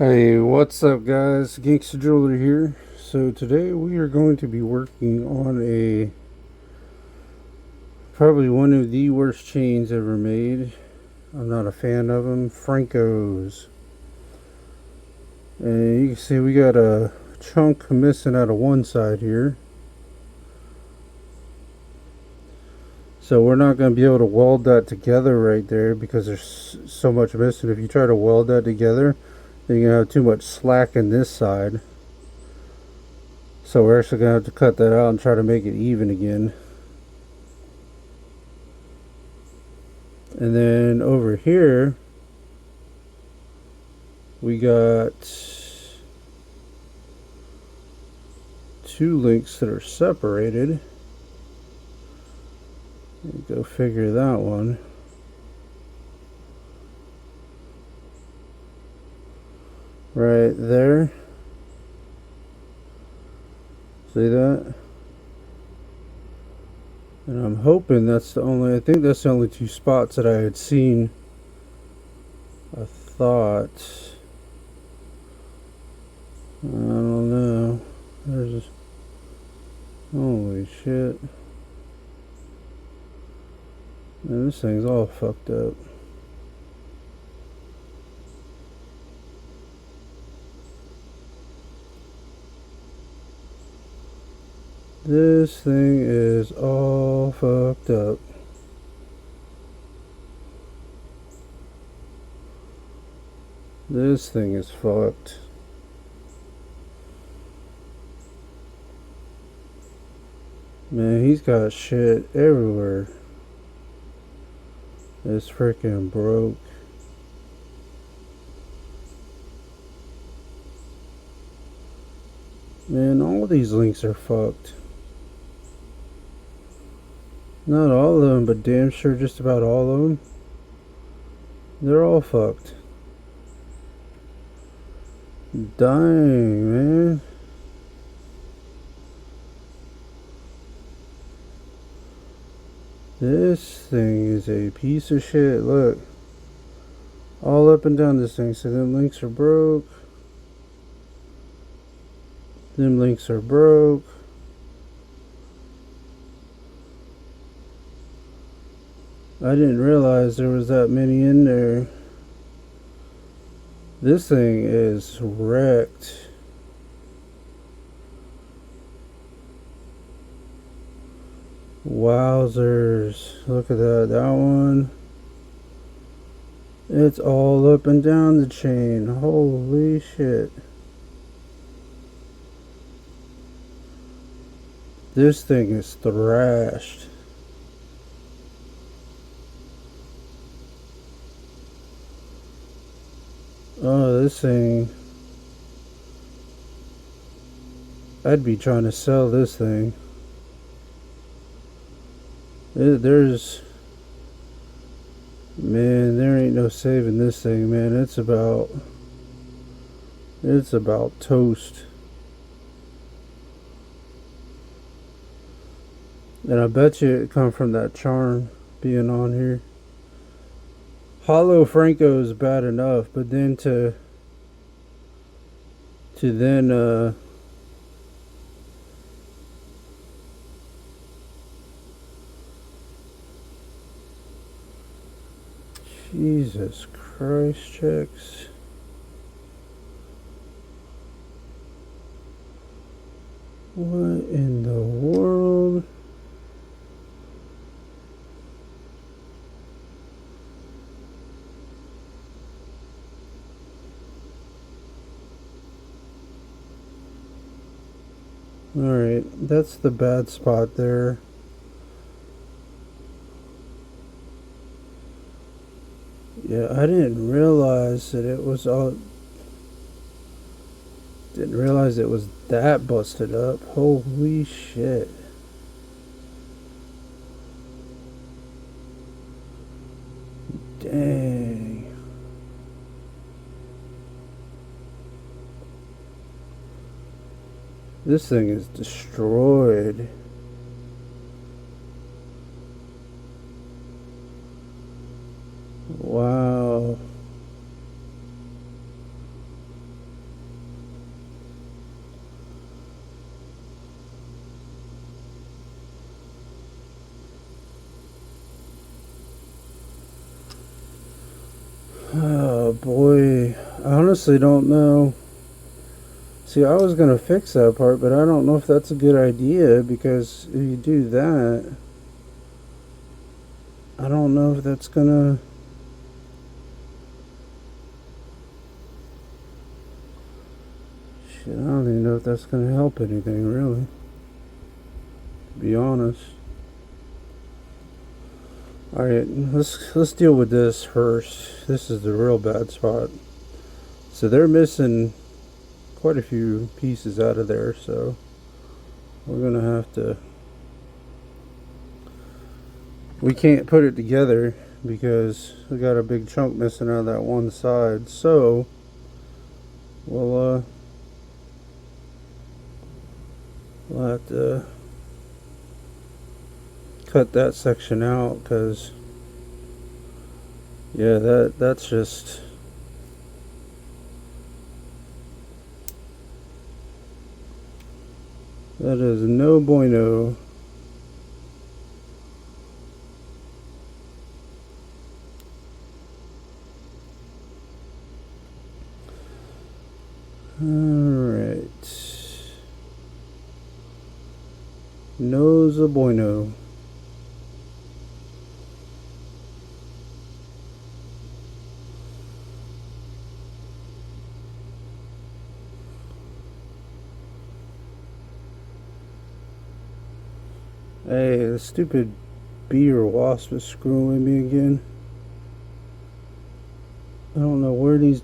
Hey, what's up, guys? Gangster Jeweler here. So today we are going to be working on probably one of the worst chains ever made. I'm not a fan of them, Franco's. And you can see we got a chunk missing out of one side here. So we're not going to be able to weld that together right there because there's so much missing. If you try to weld that together, then you're going to have too much slack in this side. So we're actually going to have to cut that out and try to make it even again. And then over here, we got two links that are separated. Go figure that one. Right there. See that? And I'm hoping that's the only, I think that's the only two spots that I had seen. I thought. I don't know. There's, holy shit. Man, this thing's all fucked up. This thing is all fucked up. This thing is fucked. Man, he's got shit everywhere. It's freaking broke. Man, all these links are fucked. Not all of them, but damn sure just about all of them. They're all fucked. Dang, man. This thing is a piece of shit. Look. All up and down this thing. So them links are broke. Them links are broke. I didn't realize there was that many in there. This thing is wrecked. Wowzers. Look at that. That one. It's all up and down the chain. Holy shit. This thing is thrashed. Oh, this thing. I'd be trying to sell this thing. There's... Man, there ain't no saving this thing, man. It's about toast. And I bet you it come from that charm being on here. Hollow Franco is bad enough, but then to then Jesus Christ, checks. What in the world? Alright, that's the bad spot there. Yeah, I didn't realize that it was all... Didn't realize it was that busted up. Holy shit. Dang. This thing is destroyed. Wow. Oh boy, I honestly don't know. See, I was gonna fix that part, but I don't know if that's a good idea, because if you do that, I don't know if that's gonna... Shit, I don't even know if that's gonna help anything, really. To be honest. Alright, let's deal with this first. This is the real bad spot. So they're missing quite a few pieces out of there, so we're gonna have to... We can't put it together because we got a big chunk missing out of that one side, so we'll have to cut that section out, because yeah, that's just... That is no bueno. Alright. No bueno. Hey, the stupid bee or wasp is screwing me again. I don't know where these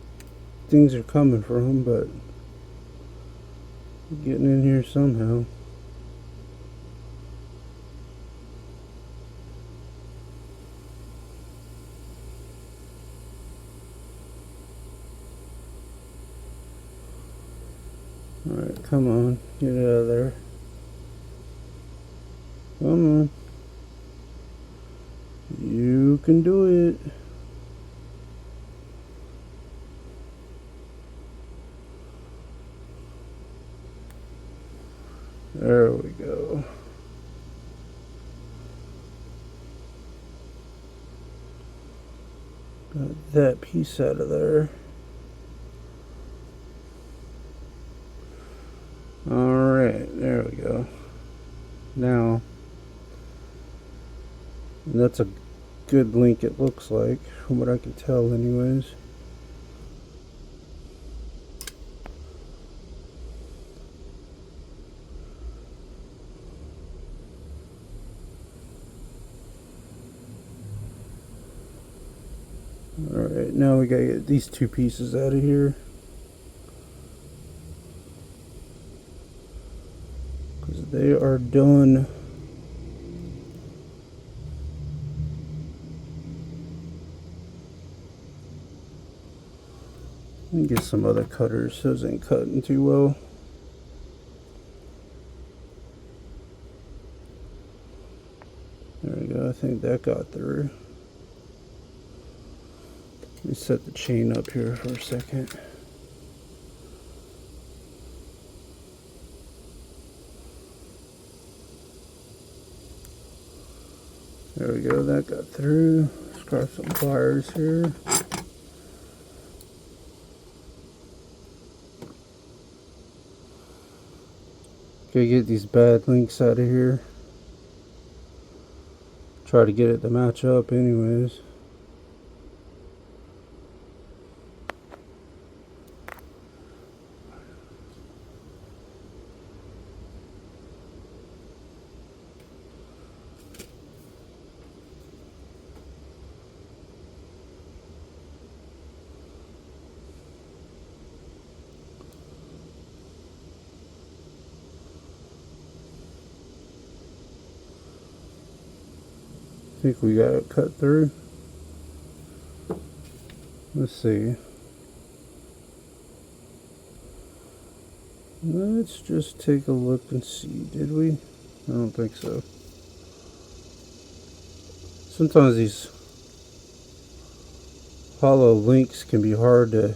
things are coming from, but getting in here somehow. Alright, come on, get out of there. Come on. You can do it. There we go. Got that piece out of there. Alright, there we go. Now, that's a good link, it looks like, from what I can tell anyways. Alright, now we gotta get these two pieces out of here, because they are done. Let me get some other cutters. Those ain't cutting too well. There we go. I think that got through. Let me set the chain up here for a second. There we go. That got through. Let's grab some pliers here. Gotta get these bad links out of here. Try to get it to match up anyways. I think we got it cut through. Let's see. Let's just take a look and see. Did we? I don't think so. Sometimes these hollow links can be hard to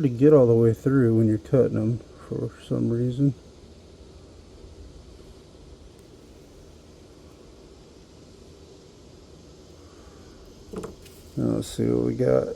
get all the way through when you're cutting them for some reason. Now let's see what we got.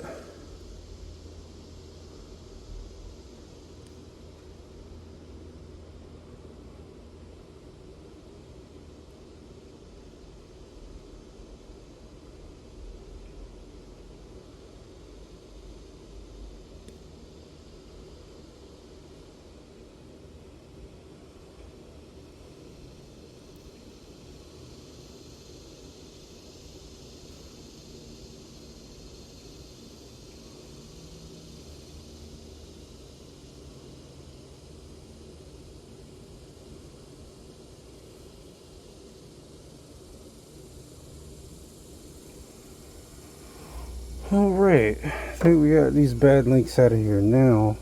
Alright, I think we got these bad links out of here now.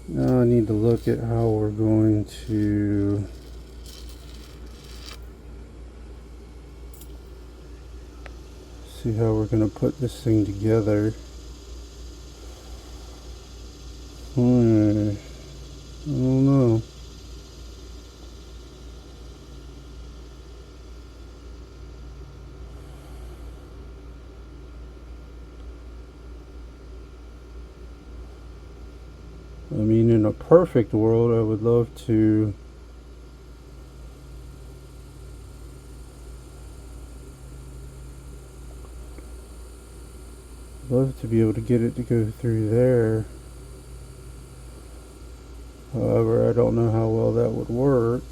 Now I need to look at how we're going to see how we're going to put this thing together. I don't know. I mean, in a perfect world, I would love to be able to get it to go through there. However, I don't know how well that would work.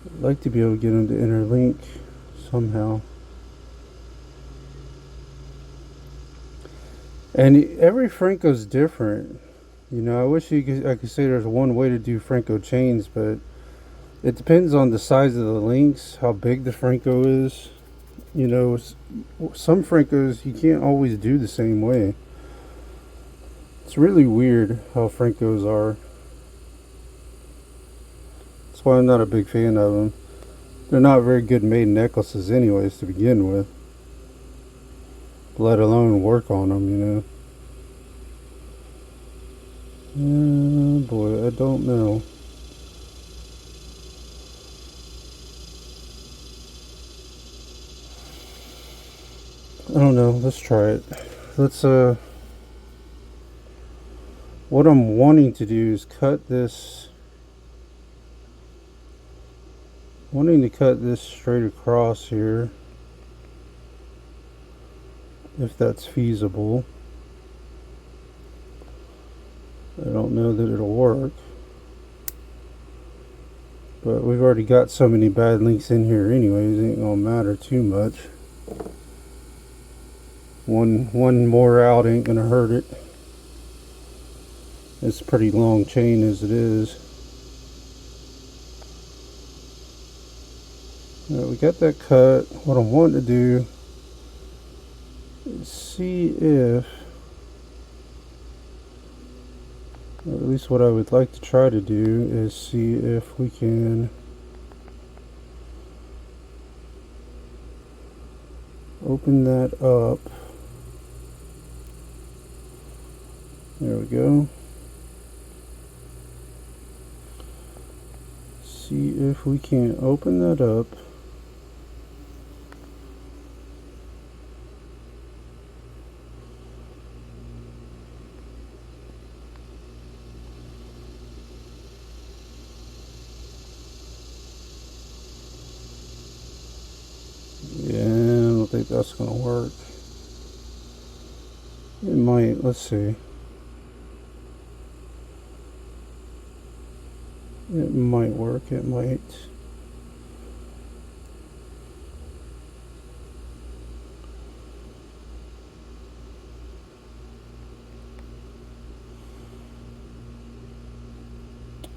I'd like to be able to get them to interlink somehow. And every Franco's different. You know, I wish I could say there's one way to do Franco chains, but it depends on the size of the links, how big the Franco is. You know, some Francos you can't always do the same way. It's really weird how Francos are. That's why I'm not a big fan of them. They're not very good made necklaces anyways to begin with. Let alone work on them, you know. Oh boy, I don't know. I don't know, let's try it. Let's what I'm wanting to do is cut this straight across here, if that's feasible. I don't know that it'll work, but we've already got so many bad links in here anyways, it ain't gonna matter too much. One more out ain't gonna hurt it. It's a pretty long chain as it is. Now we got that cut. What I want to do is see if, or at least what I would like to try to do is see if we can open that up. There we go. See if we can open that up. Yeah, I don't think that's gonna work. It might, let's see. It might work, it might.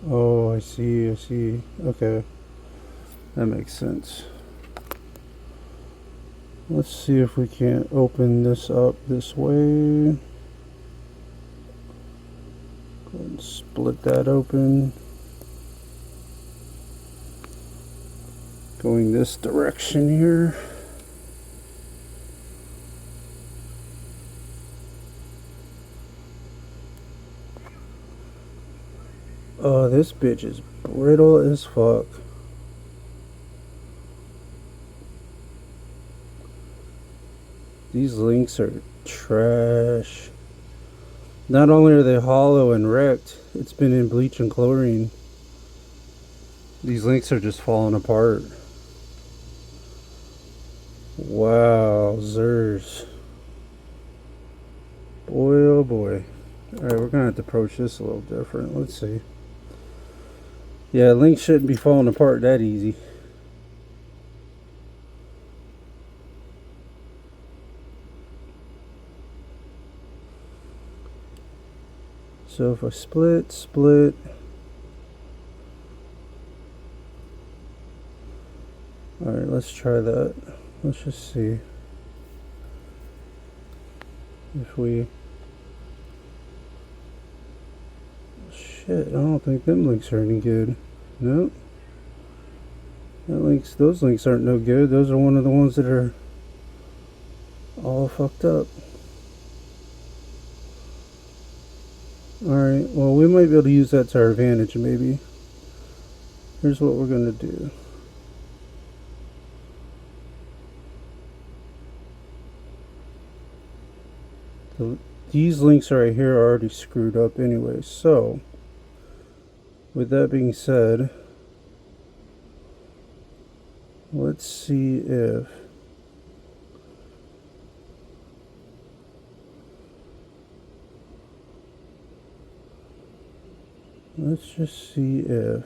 Oh, I see. Okay. That makes sense. Let's see if we can't open this up this way. Go ahead and split that open. Going this direction here. Oh, this bitch is brittle as fuck. These links are trash. Not only are they hollow and wrecked, it's been in bleach and chlorine. These links are just falling apart. Wow, Zers. Boy, oh boy. Alright, we're gonna have to approach this a little different. Let's see. Yeah, links shouldn't be falling apart that easy. So if I split. Alright, let's try that. Let's just see if we... Shit, I don't think them links are any good. Nope. Those links aren't no good. Those are one of the ones that are all fucked up. Alright, well we might be able to use that to our advantage maybe. Here's what we're gonna do. These links right here are already screwed up anyway, so with that being said, let's see if let's just see if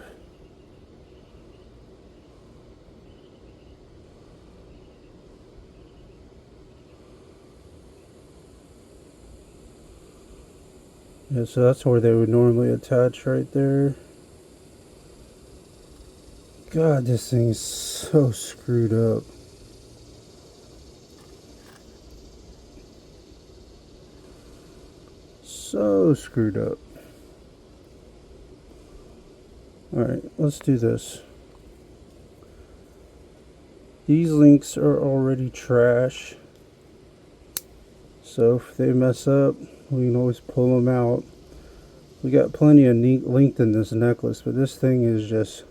yeah, so that's where they would normally attach right there. God, this thing is so screwed up. So screwed up. Alright, let's do this. These links are already trash. So if they mess up, we can always pull them out. We got plenty of length in this necklace, but this thing is just...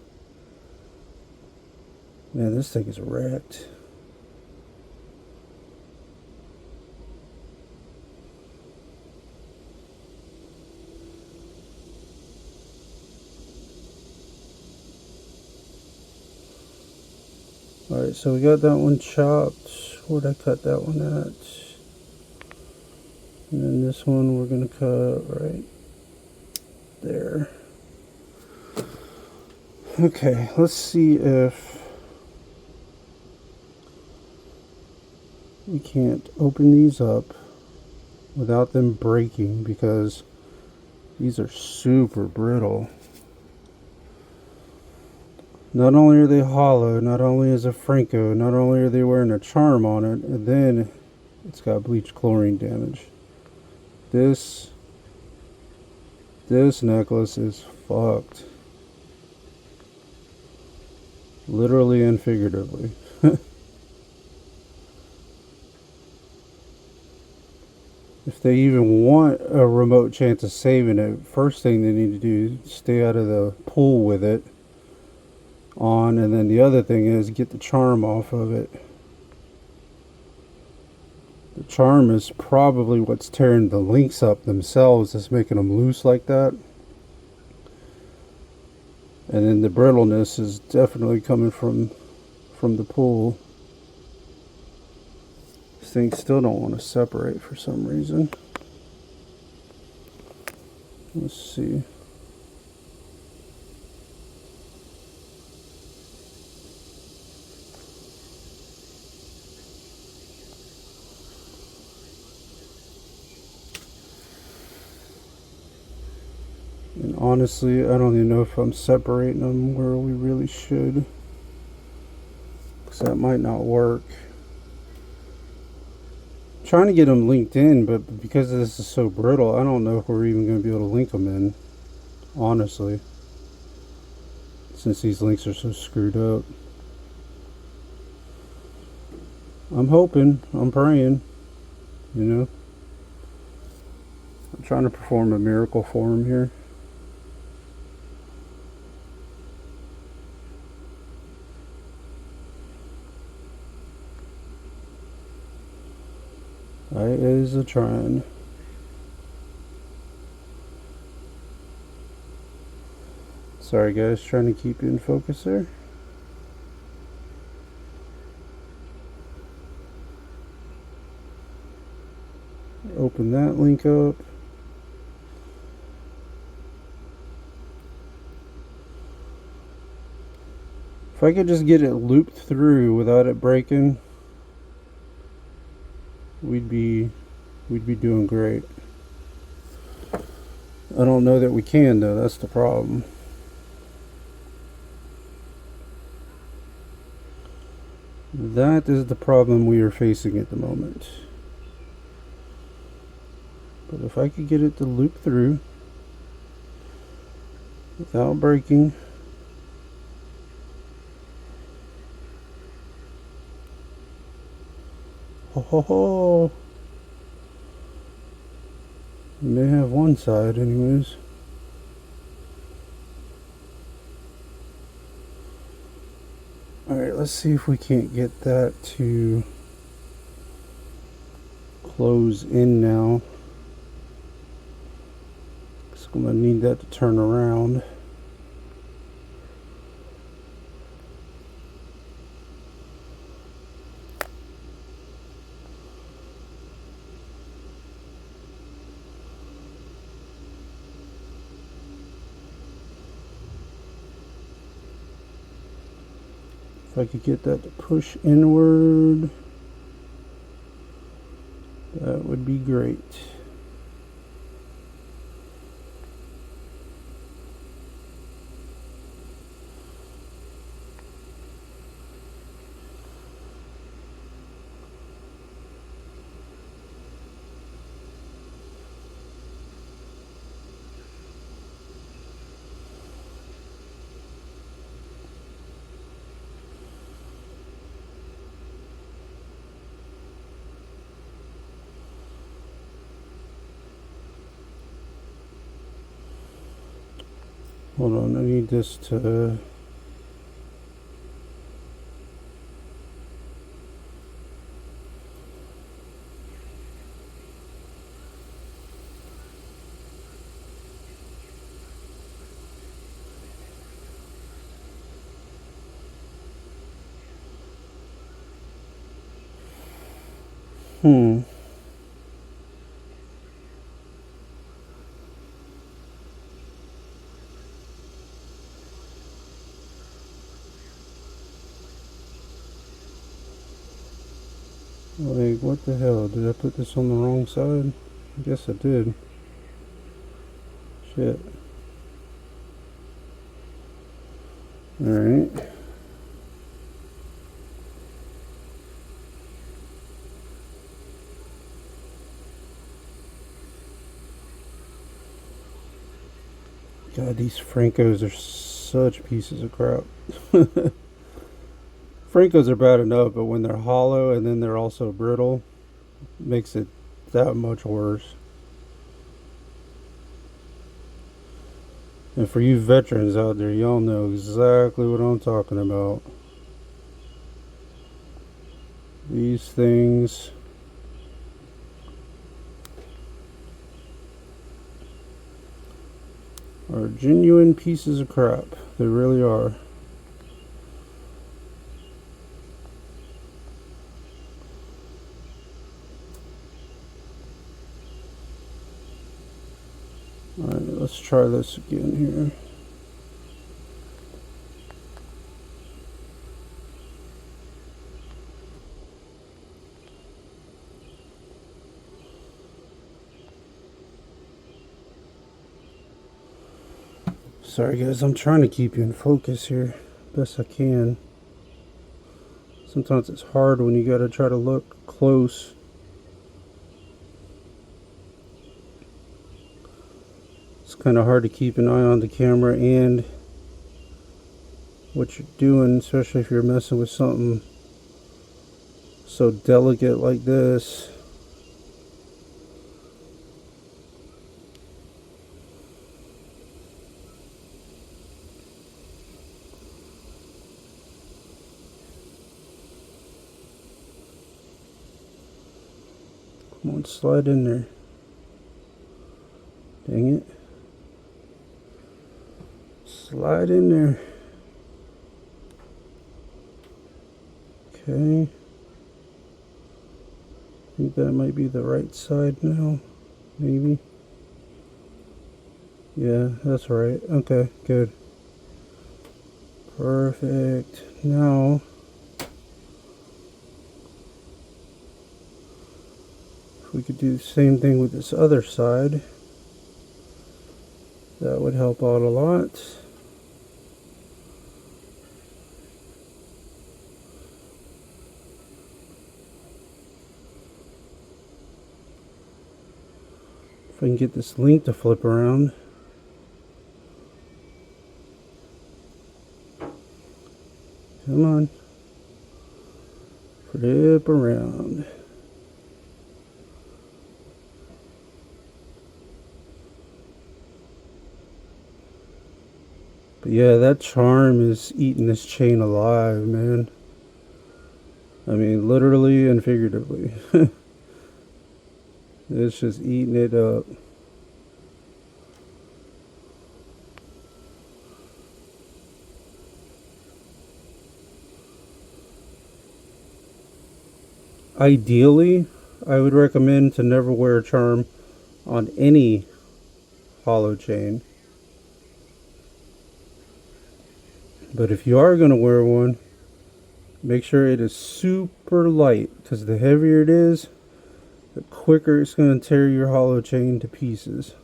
Man, this thing is wrecked. Alright, so we got that one chopped. Where'd I cut that one at? And then this one we're going to cut right there. Okay, let's see if we can't open these up without them breaking, because these are super brittle. Not only are they hollow, not only is it Franco, not only are they wearing a charm on it, and then it's got bleach chlorine damage. This necklace is fucked. Literally and figuratively. If they even want a remote chance of saving it, first thing they need to do is stay out of the pool with it on, and then the other thing is get the charm off of it. The charm is probably what's tearing the links up themselves, is making them loose like that. And then the brittleness is definitely coming from the pool. These things still don't want to separate for some reason. Let's see. And honestly, I don't even know if I'm separating them where we really should, because that might not work. I'm trying to get them linked in, but because this is so brittle, I don't know if we're even going to be able to link them in, honestly, since these links are so screwed up. I'm hoping, I'm praying, you know. I'm trying to perform a miracle for him here. I is a trying. Sorry guys, trying to keep you in focus there. Open that link up. If I could just get it looped through without it breaking, we'd be doing great. I don't know that we can though, that's the problem. That is the problem we are facing at the moment. But if I could get it to loop through without breaking. Ho ho ho! You may have one side anyways. Alright, let's see if we can't get that to close in now. So I'm going to need that to turn around. If I could get that to push inward, that would be great. Hold on, I need this to... Like, what the hell? Did I put this on the wrong side? I guess I did. Shit. Alright. God, these Francos are such pieces of crap. Francos are bad enough, but when they're hollow and then they're also brittle, it makes it that much worse. And for you veterans out there, y'all know exactly what I'm talking about. These things are genuine pieces of crap. They really are. Alright, let's try this again here. Sorry guys, I'm trying to keep you in focus here best I can. Sometimes it's hard when you gotta try to look close. It's kind of hard to keep an eye on the camera and what you're doing, especially if you're messing with something so delicate like this. Come on, slide in there. Dang it. Slide in there. Okay. I think that might be the right side now. Maybe. Yeah, that's right. Okay, good. Perfect. Now, if we could do the same thing with this other side, that would help out a lot. If I can get this link to flip around. Come on. Flip around. But yeah, that charm is eating this chain alive, man. I mean, literally and figuratively. It's just eating it up. Ideally, I would recommend to never wear a charm on any hollow chain. But if you are going to wear one, make sure it is super light, because the heavier it is, the quicker it's going to tear your hollow chain to pieces.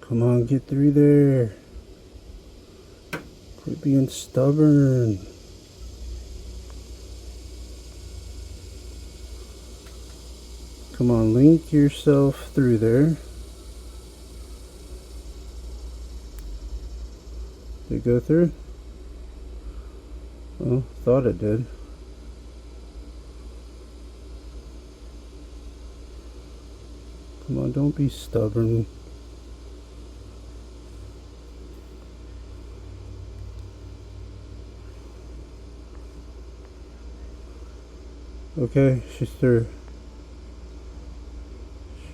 Come on, get through there. Quit being stubborn. Come on, link yourself through there. Did it go through? Well, thought it did. Come on, don't be stubborn. Okay, she's through.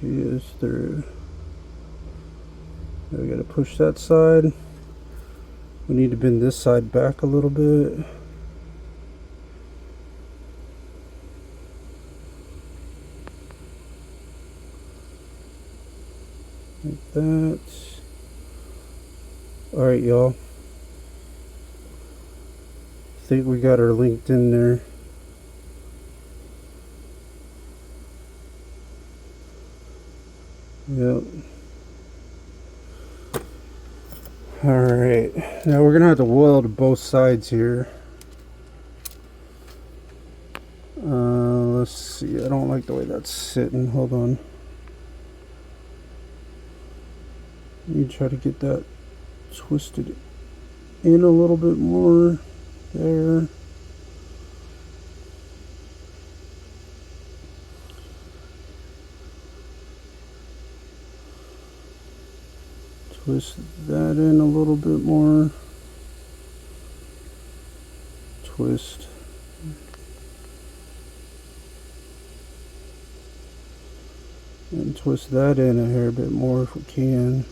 She is through. Now we gotta push that side. We need to bend this side back a little bit. Like that. Alright, y'all. I think we got her linked in there. Yep. Alright, now we're gonna have to weld both sides here. Let's see, I don't like the way that's sitting. Hold on. Let me try to get that twisted in a little bit more. There. Twist that in a little bit more. Twist. And twist that in a hair bit more if we can.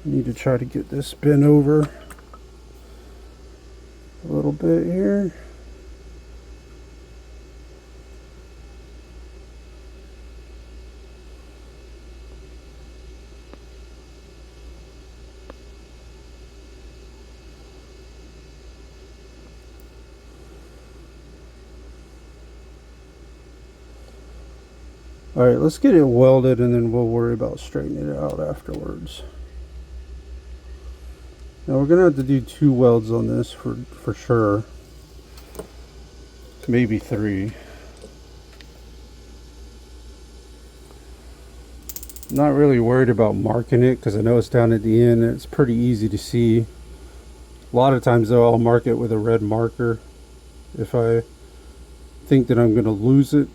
Need to try to get this bent over a little bit here. Alright, let's get it welded and then we'll worry about straightening it out afterwards. Now we're going to have to do 2 welds on this for sure. Maybe 3. Not really worried about marking it because I know it's down at the end and it's pretty easy to see A lot of times though, I'll mark it with a red marker if I think that I'm going to lose it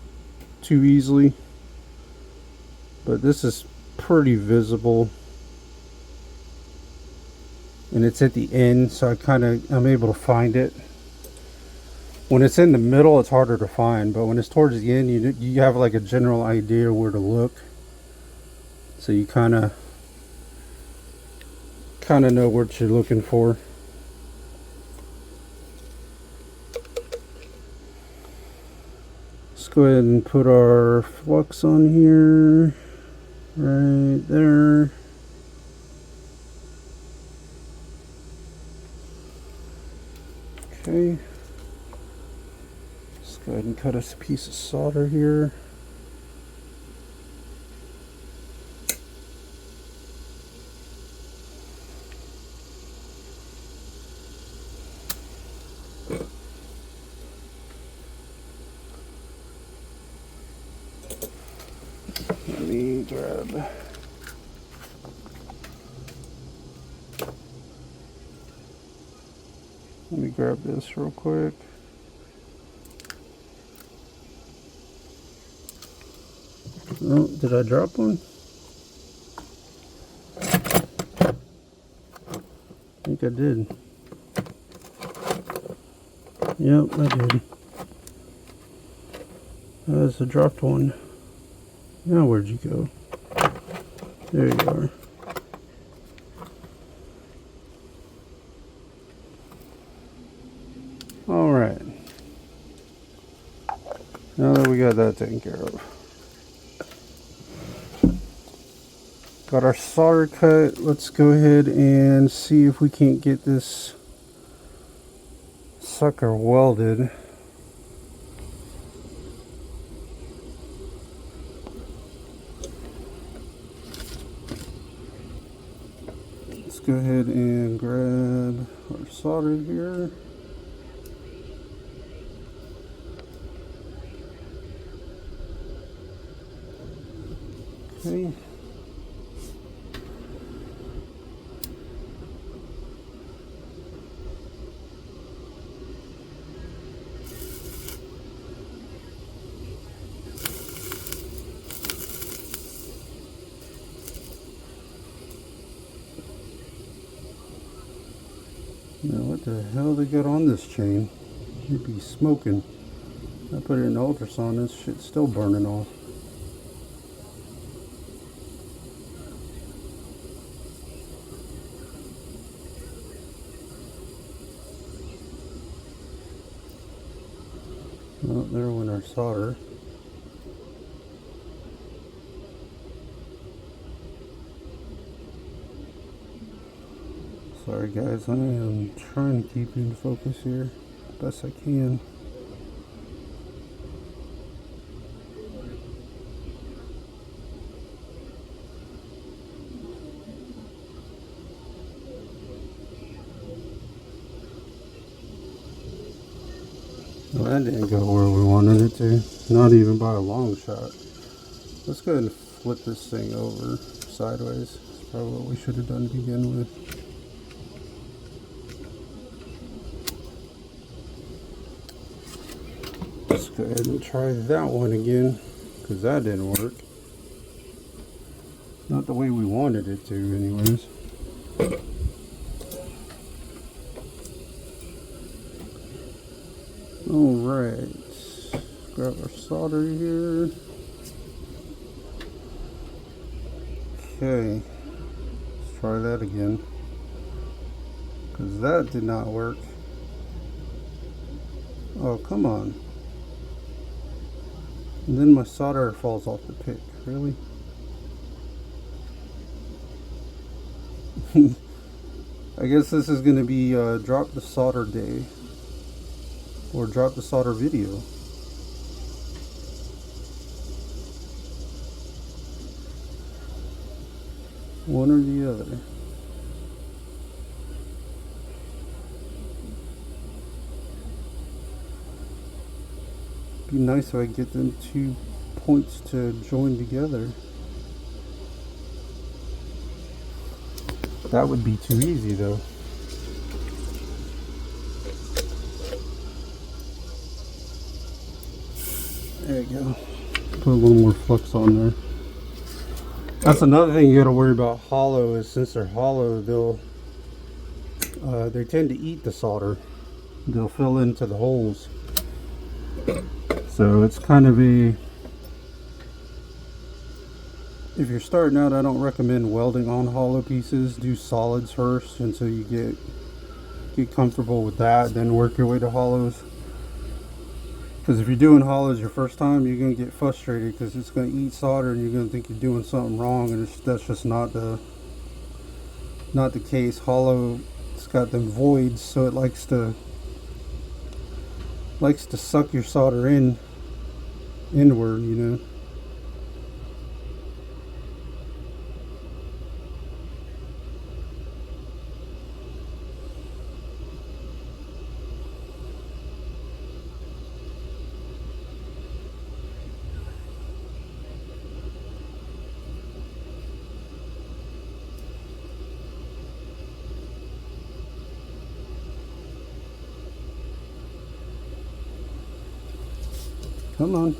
too easily. But this is pretty visible. And it's at the end, so I'm able to find it. When it's in the middle, it's harder to find, but when it's towards the end, you have like a general idea where to look. So you kind of know what you're looking for. Let's go ahead and put our flux on here, right there. Okay. Let's go ahead and cut us a piece of solder here. Let me grab this real quick. Oh, did I drop one? I think I did. Yep, I did. That's a dropped one. Now where'd you go? There you are. Alright. Now that we got that taken care of. Got our solder cut. Let's go ahead and see if we can't get this sucker welded. Let's go ahead and grab our solder here. Okay. Now what the hell they got on this chain? You'd be smoking. I put it in the ultrasound, this shit's still burning off. Well, there went our solder. Sorry guys, I am trying to keep you in focus here best I can. Well, that didn't go where we wanted it to, not even by a long shot. Let's go ahead and flip this thing over sideways. That's probably what we should have done to begin with. Let's go ahead and try that one again, because that didn't work. Not the way we wanted it to anyways. Alright, grab our solder here. Okay, let's try that again, because that did not work. Oh, come on. And then my solder falls off the pick. Really? I guess this is going to be drop the solder day. Or drop the solder video. One or the other. Be nice if I get them 2 points to join together. That would be too easy though. There you go. Put a little more flux on there. That's another thing you got to worry about hollow is since they're hollow, they tend to eat the solder. They'll fill into the holes. So it's kind of a, if you're starting out, I don't recommend welding on hollow pieces. Do solids first until you get comfortable with that, then work your way to hollows. Because if you're doing hollows your first time, you're going to get frustrated because it's going to eat solder and you're going to think you're doing something wrong, and that's just not the case. Hollow, it's got them voids, so it likes to suck your solder inward, you know. Come on.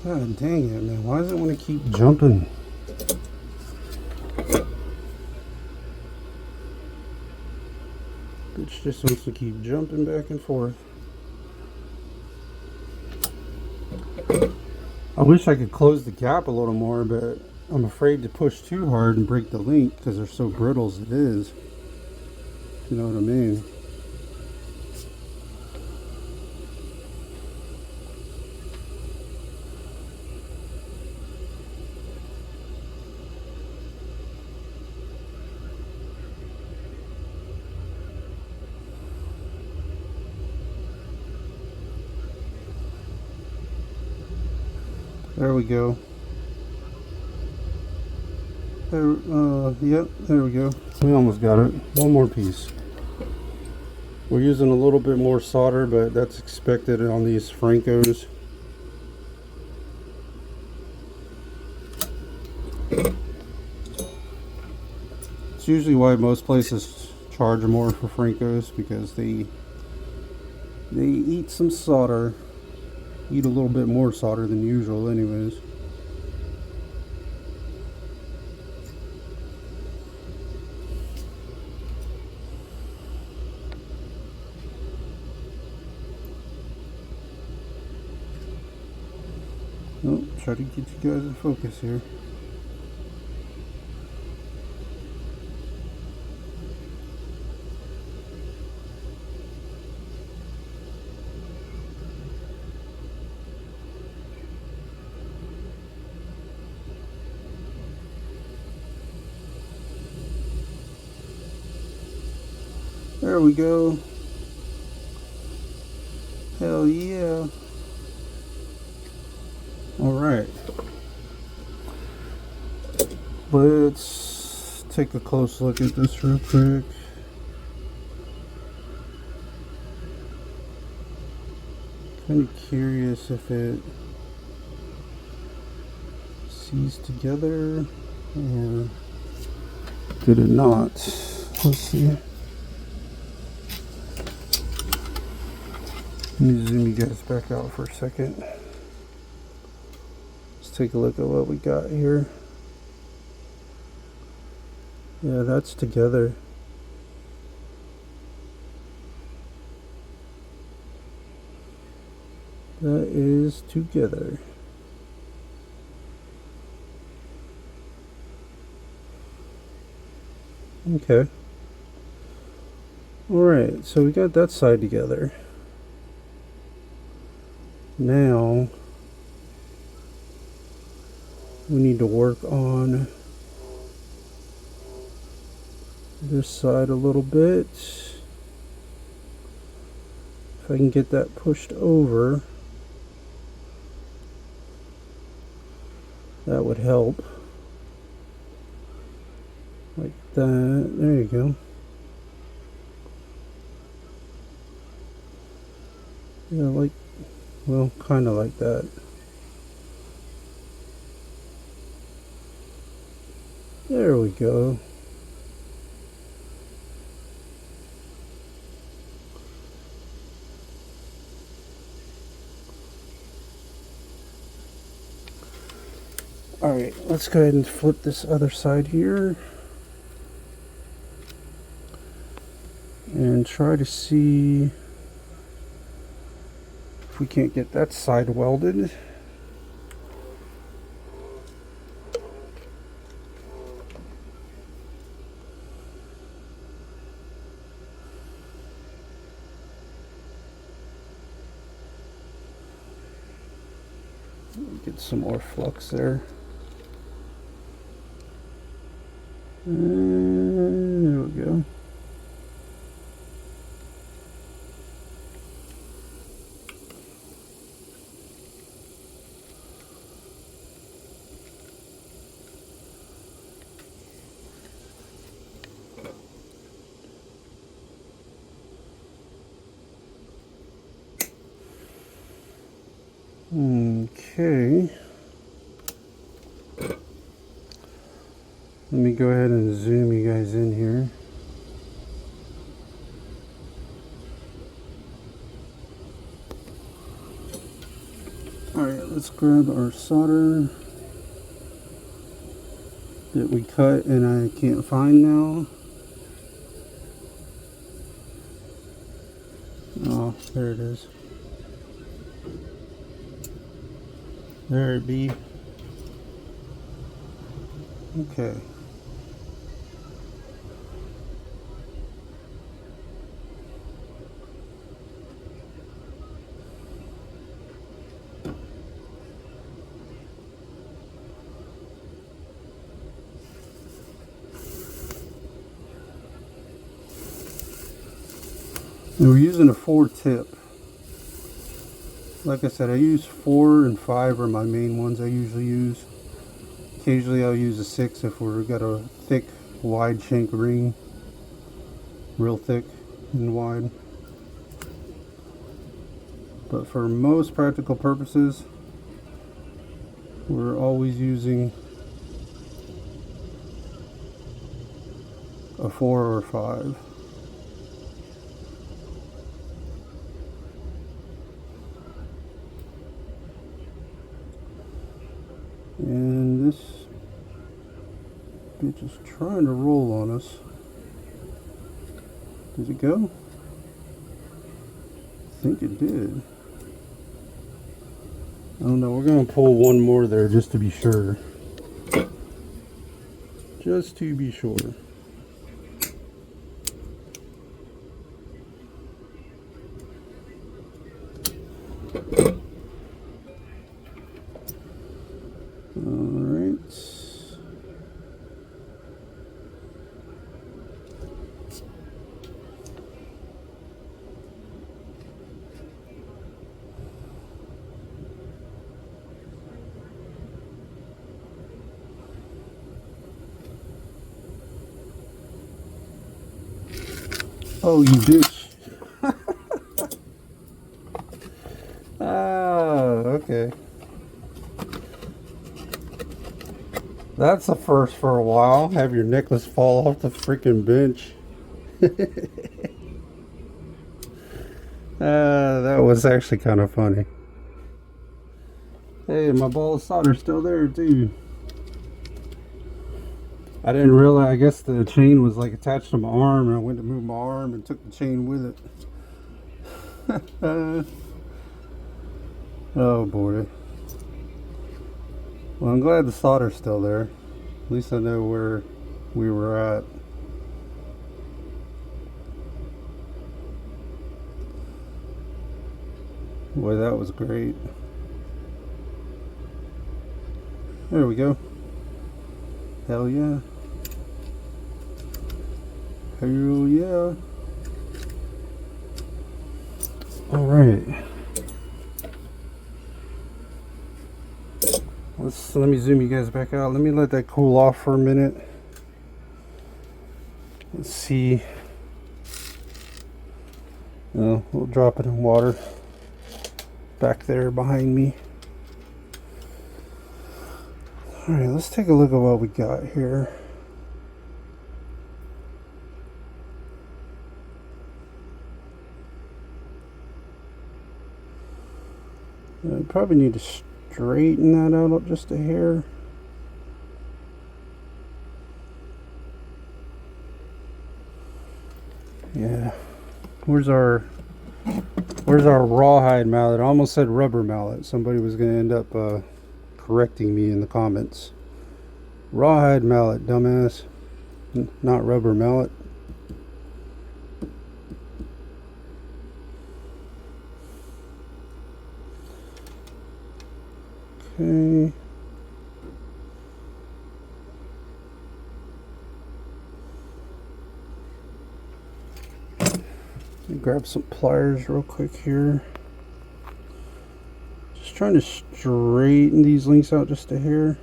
God dang it, man. Why does it want to keep jumping? Bitch just wants to keep jumping back and forth. I wish I could close the gap a little more, but I'm afraid to push too hard and break the link because they're so brittle as it is. You know what I mean? There we go. Yep, there we go. We almost got it. One more piece. We're using a little bit more solder, but that's expected on these Francos. It's usually why most places charge more for Francos, because they eat some solder. Eat a little bit more solder than usual anyways. Oh, try to get you guys in focus here. There we go. Hell yeah. Alright. Let's take a close look at this real quick. Kind of curious if it sees together or did it not. Let's see. Let me zoom you guys back out for a second. Let's take a look at what we got here. Yeah, that's together. That is together. Okay. Alright, so we got that side together. Now we need to work on this side a little bit. If I can get that pushed over, that would help. Like that. There you go. Yeah, like, well, kind of like that. There we go. Alright, let's go ahead and flip this other side here and try to see if we can't get that side welded. Get some more flux there. And there we go. Okay. Let me go ahead and zoom you guys in here. Alright, let's grab our solder that we cut and I can't find now. Oh, there it is. There it be. Okay. And we're using a 4 tip. Like I said, I use 4 and 5 are my main ones I usually use. Occasionally I'll use a 6 if we've got a thick, wide shank ring. Real thick and wide. But for most practical purposes, we're always using a 4 or 5. And this bitch is trying to roll on us. Did it go? I think it did. I don't know, we're going to pull one more there just to be sure. Just to be sure. Oh, you bitch. Okay. That's a first for a while. Have your necklace fall off the freaking bench. That was actually kind of funny. Hey, my ball of solder's still there, too. I didn't realize, I guess the chain was like attached to my arm, and I went to move my arm and took the chain with it. Oh boy. Well, I'm glad the solder's still there. At least I know where we were at. Boy, that was great. There we go. Hell yeah. Hell yeah. Alright. Let me zoom you guys back out. Let me let that cool off for a minute. Let's see. Oh, we'll drop it in water back there behind me. Alright, let's take a look at what we got here. I probably need to straighten that out just a hair. Yeah. Where's our rawhide mallet? I almost said rubber mallet. Somebody was going to end up correcting me in the comments. Rawhide mallet, dumbass. Not rubber mallet. Okay. Grab some pliers real quick here. Just trying to straighten these links out just a hair.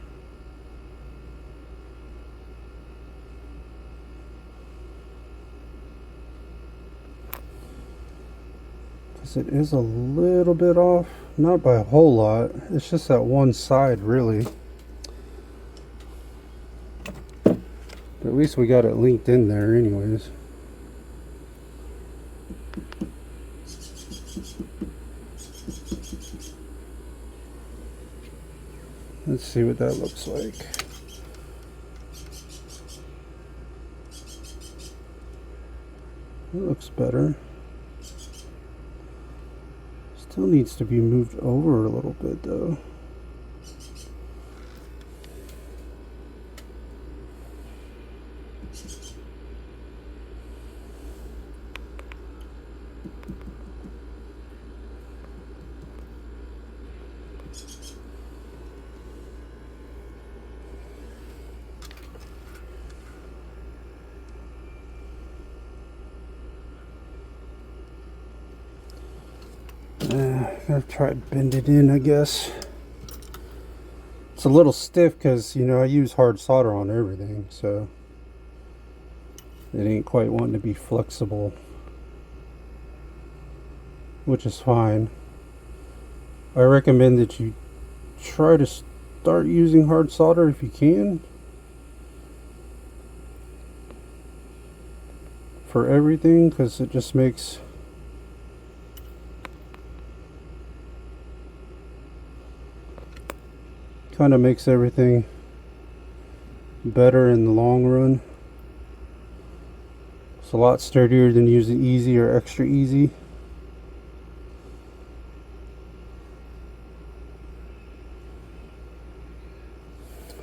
Because it is a little bit off. Not by a whole lot. It's just that one side, really. But at least we got it linked in there anyways. Let's see what that looks like. It looks better. Still needs to be moved over a little bit though. I'll try to bend it in, I guess. It's a little stiff because, you know, I use hard solder on everything, so it ain't quite wanting to be flexible, which is fine. I recommend that you try to start using hard solder if you can for everything, because it just makes kind of makes everything better in the long run. It's a lot sturdier than using easy or extra easy.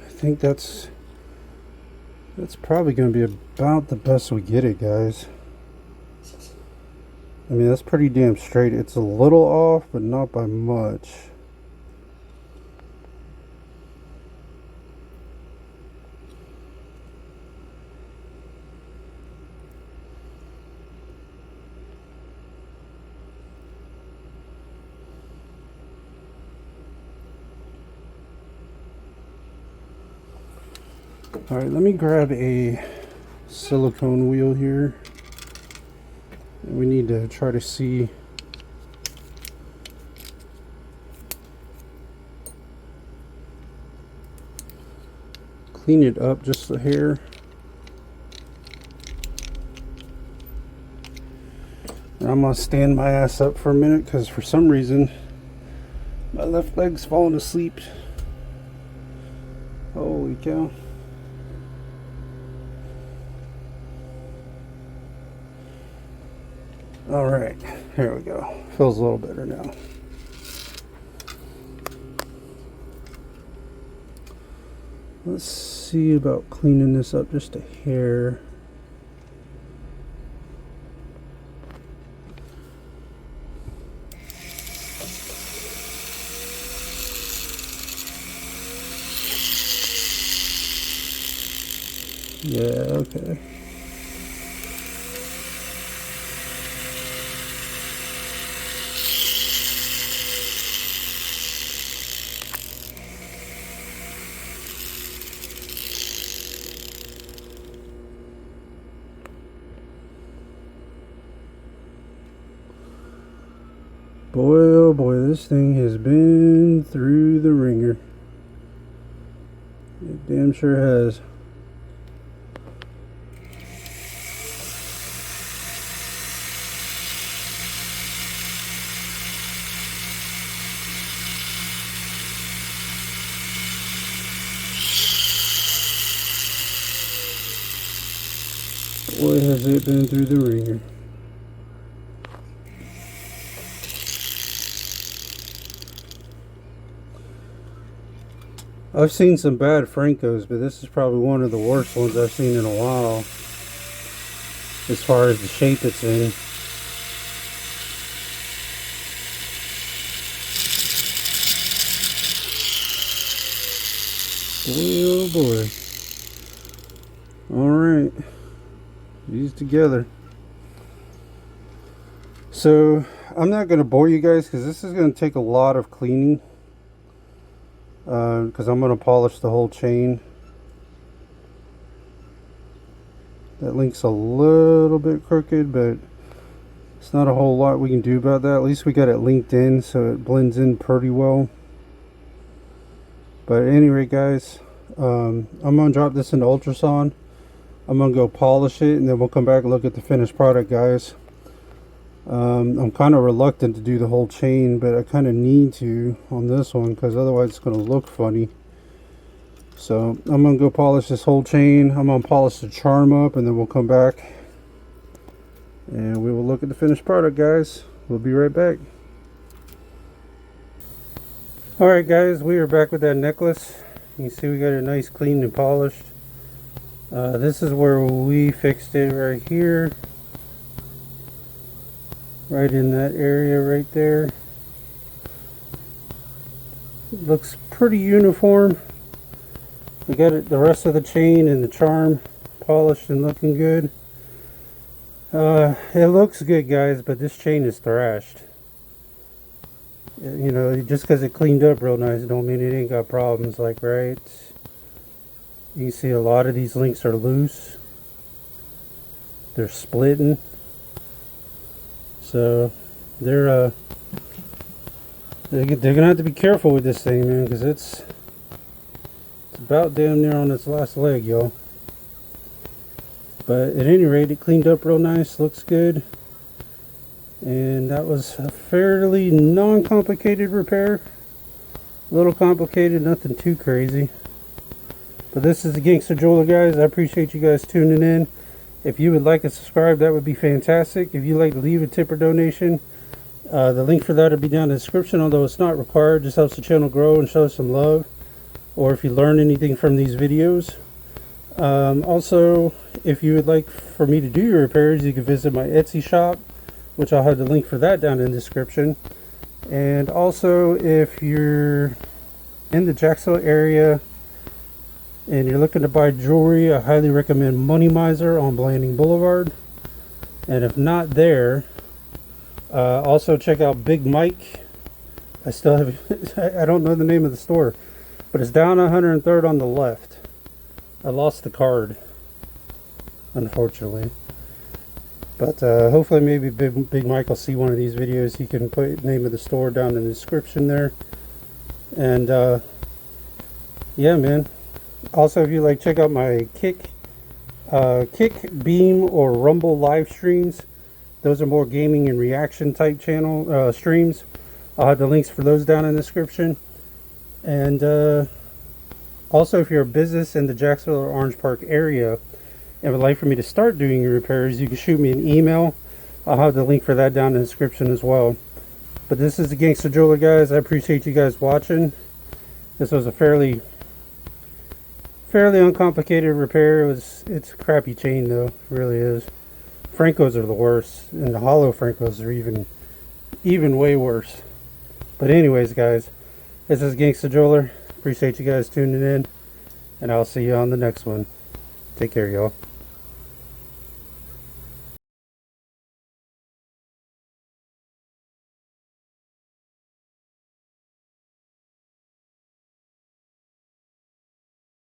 I think that's probably going to be about the best we get it, guys. I mean, that's pretty damn straight. It's a little off, but not by much. Alright, let me grab a silicone wheel here. We need to try to see clean it up just a hair. And I'm gonna stand my ass up for a minute because for some reason my left leg's falling asleep. Holy cow. Alright, here we go. Feels a little better now. Let's see about cleaning this up just a hair. Yeah, okay. Boy, oh boy, this thing has been through the ringer. It damn sure has. has it been through the ringer? I've seen some bad Francos, but this is probably one of the worst ones I've seen in a while, as far as the shape it's in. Oh boy. Alright. These together. So, I'm not going to bore you guys because this is going to take a lot of cleaning. Because I'm going to polish the whole chain. That link's a little bit crooked, but it's not a whole lot we can do about that. At least we got it linked in so it blends in pretty well. But at any rate, guys, I'm going to drop this into ultrasound. I'm going to go polish it, and then we'll come back and look at the finished product, guys. I'm kind of reluctant to do the whole chain, but I kind of need to on this one because otherwise it's going to look funny. So I'm going to go polish this whole chain. I'm going to polish the charm up, and then we'll come back and we will look at the finished product, guys. We'll be right back. Alright guys, we are back with that necklace. You can see we got it nice, clean and polished. This is where we fixed it right here. Right in that area right there. It looks pretty uniform. We got it, the rest of the chain and the charm polished and looking good. It looks good, guys, but this chain is thrashed. You know, just because it cleaned up real nice don't mean it ain't got problems, like, right? You can see a lot of these links are loose. They're splitting. So they're gonna have to be careful with this thing, man, because it's about damn near on its last leg, y'all. But at any rate, it cleaned up real nice, looks good, and that was a fairly non-complicated repair. A little complicated, nothing too crazy. But this is the Gangster Jeweler, guys. I appreciate you guys tuning in. If you would like to subscribe, that would be fantastic. If you'd like to leave a tip or donation, the link for that will be down in the description, although it's not required. Just helps the channel grow and show some love. Or if you learn anything from these videos. Also, if you would like for me to do your repairs, you can visit my Etsy shop, which I'll have the link for that down in the description. And also, if you're in the Jacksonville area and you're looking to buy jewelry, I highly recommend Money Miser on Blanding Boulevard. And if not there, also check out Big Mike. I still have, I don't know the name of the store, but it's down 103rd on the left. I lost the card, unfortunately. But hopefully maybe Big Mike will see one of these videos. He can put the name of the store down in the description there. And yeah, man. Also, if you like, check out my Kick, Beam, or Rumble live streams. Those are more gaming and reaction type channel streams. I'll have the links for those down in the description. And also, if you're a business in the Jacksonville or Orange Park area and would like for me to start doing your repairs, you can shoot me an email. I'll have the link for that down in the description as well. But this is the Gangster Jeweler, guys. I appreciate you guys watching. This was a fairly uncomplicated repair. It's a crappy chain though, it really is. Francos are the worst, and the hollow Francos are even way worse. But anyways, guys, this is Gangster Jeweler. Appreciate you guys tuning in, and I'll see you on the next one. Take care, y'all.